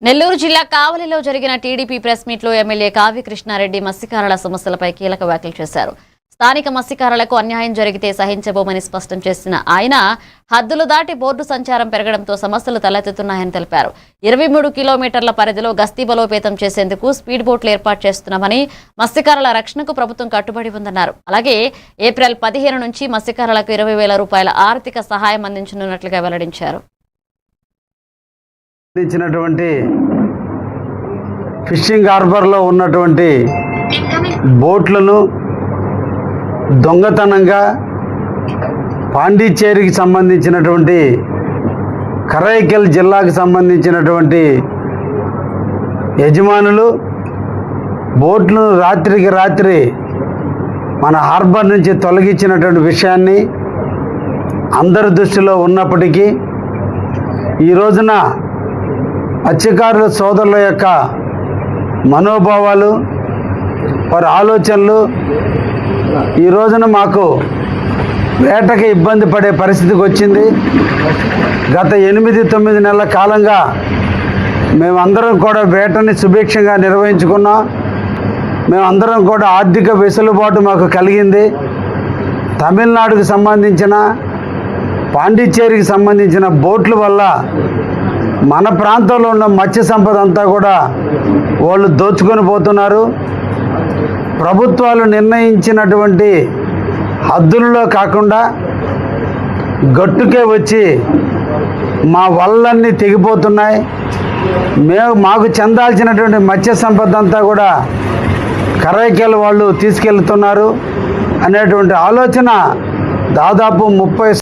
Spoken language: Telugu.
నెల్లూరు జిల్లా కావలిలో జరిగిన టీడీపీ ప్రెస్ మీట్లో ఎమ్మెల్యే కావ్య కృష్ణారెడ్డి మత్స్యకారుల సమస్యలపై కీలక వ్యాఖ్యలు చేశారు. స్థానిక మత్స్యకారులకు అన్యాయం జరిగితే సహించబోమని స్పష్టం చేసిన ఆయన హద్దులు దాటి బోర్డు సంచారం పెరగడంతో సమస్యలు తలెత్తుతున్నాయని తెలిపారు. 23 కిలోమీటర్ల పరిధిలో గస్తీ బలోపేతం చేసేందుకు స్పీడ్ బోట్లు ఏర్పాటు చేస్తున్నామని, మత్స్యకారుల రక్షణకు ప్రభుత్వం కట్టుబడి ఉందన్నారు. అలాగే ఏప్రిల్ 15 నుంచి మత్స్యకారులకు 20,000 రూపాయల ఆర్థిక సహాయం అందించనున్నట్లుగా వెల్లడించారు. ఫిషింగ్ హార్బర్లో ఉన్నటువంటి బోట్లను దొంగతనంగా పాండిచ్చేరికి సంబంధించినటువంటి కరైకల్ జిల్లాకు సంబంధించినటువంటి యజమానులు బోట్లను రాత్రికి రాత్రి మన హార్బర్ నుంచి తొలగించినటువంటి విషయాన్ని అందరి దృష్టిలో ఉన్నప్పటికీ ఈ రోజున మత్స్యకారుల సోదరుల యొక్క మనోభావాలు, వారి ఆలోచనలు ఈ రోజున మాకు వేటకి ఇబ్బంది పడే పరిస్థితికి వచ్చింది. గత 8-9 నెలల కాలంగా మేమందరం కూడా వేటని సుభిక్షంగా నిర్వహించుకున్నాం. మేమందరం కూడా ఆర్థిక వెసులుబాటు మాకు కలిగింది. తమిళనాడుకు సంబంధించిన, పాండిచ్చేరికి సంబంధించిన బోట్ల వల్ల మన ప్రాంతంలో ఉన్న మత్స్య సంపద అంతా కూడా వాళ్ళు దోచుకొని పోతున్నారు. ప్రభుత్వాలు నిర్ణయించినటువంటి హద్దుల్లో కాకుండా గట్టుకే వచ్చి మా వల్లన్నీ తెగిపోతున్నాయి. మాకు చెందాల్సినటువంటి మత్స్య సంపద అంతా కూడా కరైకల్ వాళ్ళు తీసుకెళ్తున్నారు అనేటువంటి ఆలోచన దాదాపు 30